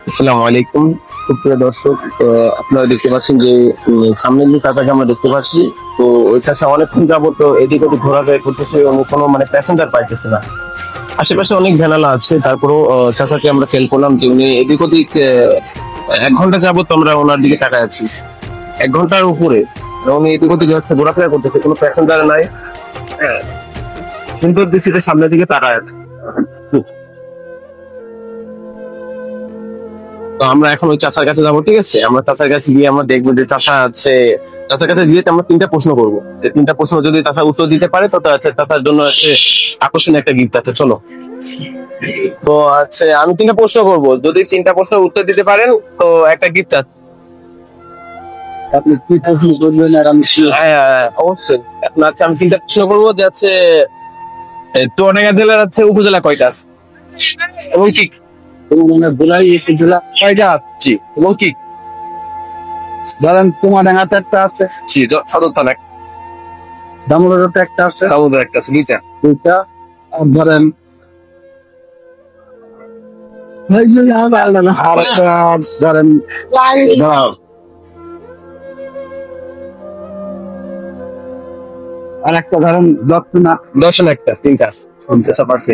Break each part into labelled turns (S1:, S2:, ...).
S1: আসসালামু আলাইকুম, সুপ্রিয় দর্শক। আপনারা দেখতে পাচ্ছেন যে সামনে যে চাচাকে আমরা দেখতে পাচ্ছি, তো ওই চাচা অনেকক্ষণ যাবত এদিক ওদিক ঘোরাফেরা করতেছে এবং কোনো প্যাসেঞ্জার পাইতেছে না। আশেপাশে অনেক ঝামেলা আছে, তারপরেও চাচাকে আমরা ফেল করলাম যে উনি এদিক ওদিক 1 ঘন্টা যাবত আমরা ওনার দিকে তাকায় আছি। 1 ঘন্টার উপরে উনি এদিক ওদিক যাচ্ছে, ঘোরাফেরা করতেছে, কোনো প্যাসেঞ্জার নাই। হ্যাঁ, সুন্দর দৃষ্টিতে সামনের দিকে তাকায় আছে। তো আমরা এখন ওই চাচার কাছে যাবো, ঠিক আছে? আমরা চাচার কাছে গিয়ে আমরা দেখবো যে চাচা আছে। চাচার কাছে গিয়ে আমরা 3টা প্রশ্ন করবো। যে 3টা প্রশ্ন যদি চাচা উত্তর দিতে পারে তো চাচার জন্য হচ্ছে আকর্ষণীয় একটা গিফট আছে। চলো। তো আচ্ছা, আমি 3টা প্রশ্ন করবো, যদি 3টা প্রশ্নের উত্তর দিতে পারেন তো একটা গিফট আছে।
S2: আপনি কি প্রশ্ন করবেন আর আমি
S1: হ্যাঁ, অবশ্যই। এখন আচ্ছা, আমি 3টা প্রশ্ন করবো যে আছে চুয়াডাঙ্গা জেলার আছে উপজেলা কয়টা আছে এবং কি?
S2: বলাই জেলা কয়টা?
S1: জি, এবং কি?
S2: ধরেন কুমারডাঙ্গাতে একটা আছে,
S1: জি, সদর থানা
S2: দামোদরতে একটা আছে,
S1: দামোদর একটা আছে, নিচে
S2: দুইটা। আর ধরেন আর একটা ধরেন দাঁড়াও, আর একটা ধরেন দক্ষিণা।
S1: দর্শন একটা, 3টা।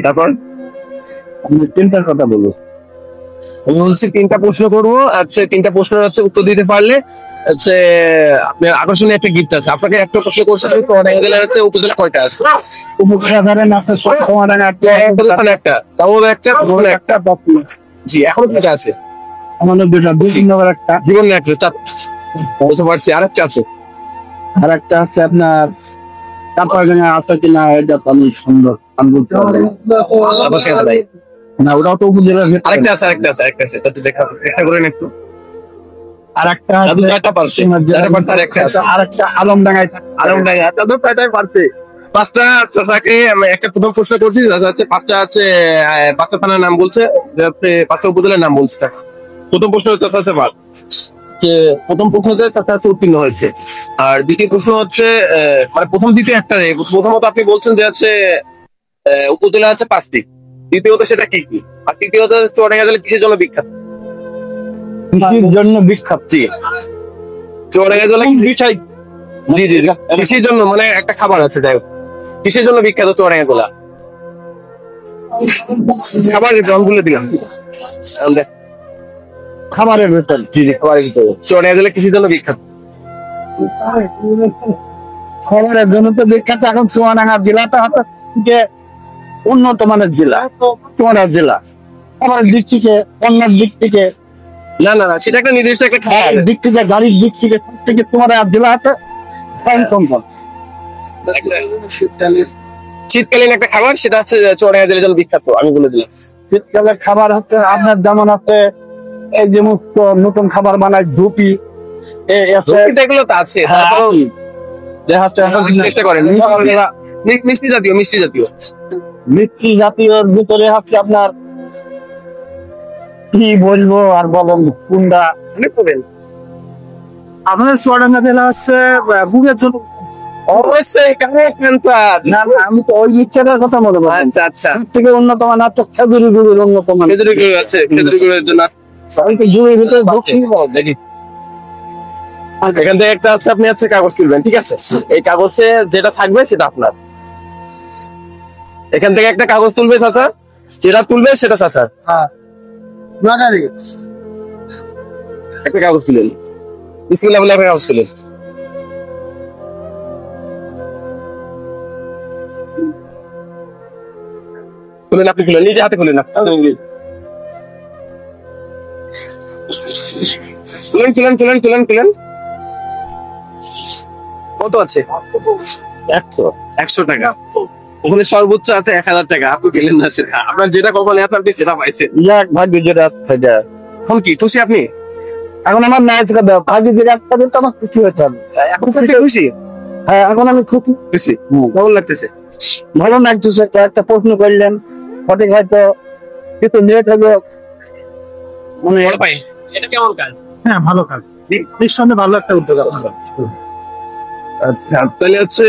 S1: তারপর
S2: আমি তিনটার কথা বলবো।
S1: আমি বলছি 3টা প্রশ্ন করবো। আচ্ছা, 3টা প্রশ্ন হচ্ছে উত্তর দিতে পারলে হচ্ছে আপনার আকর্ষণীয় একটা গিফট আছে। আপনাকে একটা প্রশ্ন করছে চুয়াডাঙ্গা জেলার হচ্ছে উপজেলা কয়টা আছে?
S2: উপজেলা ধরেন আছে কুমারডাঙ্গা
S1: একটা, দামোদর একটা, ভুবন একটা।
S2: একটা, দক্ষিণা।
S1: জি, এখনো 2টা আছে।
S2: আমাদের দুইটা, দুই নম্বর একটা,
S1: জীবন একটা, 4 বলতে পারছি। আরেকটা আছে,
S2: আর একটা আছে আপনার চাপাগাঁয়া আছে কিনা এটা তো আমি সুন্দর আমি বলতে পারবো না। না, ওটাও তো উপজেলার ভেতরে।
S1: আরেকটা আছে, আরেকটা আছে। এটা দেখা করেন একটু।
S2: আর একটা
S1: দাদু 4টা পারছে, 4টা পারছে, আরেকটা আছে।
S2: আর একটা আলমডাঙ্গায় থাকে।
S1: আলমডাঙ্গা, দাদু 5টাই পারছে। 5টা চাচাকে আমি একটা প্রথম প্রশ্ন করছি, চাচা হচ্ছে 5টা হচ্ছে 5টা থানার নাম বলছে, যে আপনি 5টা উপজেলার নাম বলছে। প্রথম প্রশ্ন চাচা হচ্ছে যে প্রথম প্রশ্নতে চাচা হচ্ছে উত্তীর্ণ হয়েছে। আর দ্বিতীয় প্রশ্ন হচ্ছে মানে প্রথম দ্বিতীয় একটা নেই। প্রথমত আপনি বলছেন যে আছে উপজেলা আছে 5টি, দ্বিতীয়ত সেটা কি কি, আর তৃতীয়ত চুয়াডাঙ্গা জেলা কিসের জন্য বিখ্যাত?
S2: কৃষির জন্য বিখ্যাত।
S1: জি, চুয়াডাঙ্গা জেলা বিষয়। জি জি, কৃষির জন্য, মানে একটা খাবার আছে, যাই হোক। কিসের জন্য বিখ্যাত চুয়াডাঙ্গা জেলা? খাবারের নাম বলে দিলাম।
S2: খাবারের ভেতর।
S1: জি জি, খাবারের ভিতরে চুয়াডাঙ্গা জেলা কিসের জন্য বিখ্যাত?
S2: খাবারের জন্য তো বিখ্যাত। এখন চুয়াডাঙ্গা জেলাটা হচ্ছে উন্নত মানের জেলা, চুয়াডাঙ্গা জেলা। খাবারের দিক থেকে, অন্যের দিক থেকে,
S1: না না না, সেটা একটা নির্দিষ্ট একটা খাবার
S2: দিক থেকে, গাড়ির দিক থেকে, সব থেকে চুয়াডাঙ্গা জেলাটা
S1: শীতকালীন একটা খাবার, সেটা হচ্ছে চুয়াডাঙ্গা জেলার জন্য বিখ্যাত। আমি বলে দিলাম।
S2: শীতকালের খাবার হচ্ছে আপনার যেমন আছে এই যে নতুন খাবার বানায় ধুপি,
S1: এগুলো তো আছে। চেষ্টা করেন মিষ্টি জাতীয়, মিষ্টি জাতীয়।
S2: মিষ্টি জাতীয়র ভিতরে হচ্ছে আপনার কি বলবো আর বলেন কোনটা আপনার চুয়াডাঙ্গা জেলা হচ্ছে বুকের জন্য।
S1: অবশ্যই
S2: না না, আমি তো ওই মিক্সচারের কথা মনে বলছি।
S1: আচ্ছা আচ্ছা,
S2: থেকে উন্নত মানের তো খেজুরি গুড়ের উন্নত মানের।
S1: খেজুরি গুড় আছে, খেজুরি গুড়ের জন্য
S2: জুড়ির ভিতরে দেখি।
S1: এখান থেকে একটা আছে, আপনি হচ্ছে কাগজ তুলবেন, ঠিক আছে? এই কাগজে যেটা থাকবে সেটা আপনার। এখান থেকে একটা কাগজ তুলবে চাচা, যেটা তুলবে সেটা চাচা।
S2: হ্যাঁ,
S1: একটা কাগজ তুলেন, বিসমিল্লাহ বলে একটা কাগজ তুলেন। খুলেন, আপনি খুলেন, নিজে হাতে খুলেন। খুলেন খুলেন খুলেন খুলেন খুলেন। কত আছে? 100 টাকা। ওখানে সর্বোচ্চ আছে 1000 টাকা। আপনি পেলেন না সেটা। আপনার যেটা কখন আছে আপনি সেটা পাইছেন।
S2: ভাগ্য যেটা
S1: এখন কি খুশি আপনি?
S2: এখন আমার ন্যায় থেকে দেওয়া ভাগ্য যেটা তো আমার খুশি হয়েছে।
S1: এখন খুশি?
S2: হ্যাঁ, এখন আমি খুশি।
S1: খুশি কেমন লাগতেছে?
S2: ভালো লাগতেছে। একটা প্রশ্ন করলেন, সঠিক হয়তো কিছু লেট হবে, মানে
S1: এটা কেমন কাজ?
S2: হ্যাঁ, ভালো কাজ। নিঃসন্দেহে ভালো একটা উদ্যোগ আপনার।
S1: আচ্ছা, তাহলে হচ্ছে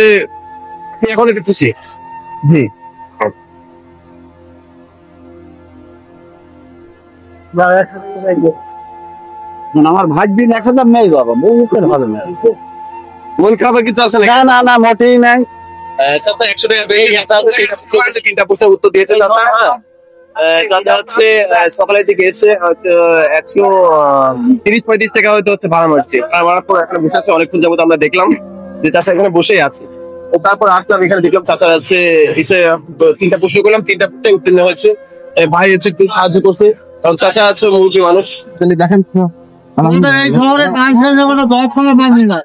S1: এখন একটু খুশি?
S2: জি। মানে আমার ভাগ্যিন 1000 নেই বাবা, মুখের হবে না।
S1: মন খারাপ কিছু আছে নাকি?
S2: না না না, মোটেই নাই।
S1: চাচা 100 টাকা দিয়ে তিনটা প্রশ্নের উত্তর দিয়েছেন চাচা। চাচা হচ্ছে সকালের দিকে এসে হয়তো 130-35 টাকা হয়তো হচ্ছে ভাড়া মারছে। ভাড়া মারার পর এখানে বসে আছে, অনেকক্ষণ যাবত আমরা দেখলাম যে চাচা এখানে বসেই আছে। তো তারপর আসলাম এখানে, দেখলাম চাচা আছে এসে তিনটা প্রশ্ন করলাম, তিনটা প্রশ্ন উত্তীর্ণ হয়েছে। ভাই হচ্ছে একটু সাহায্য করছে, কারণ চাচা আছে মুরগি মানুষ। দেখেন
S2: আমাদের এই শহরে 5 হাজার 10 টাকা বাজি না।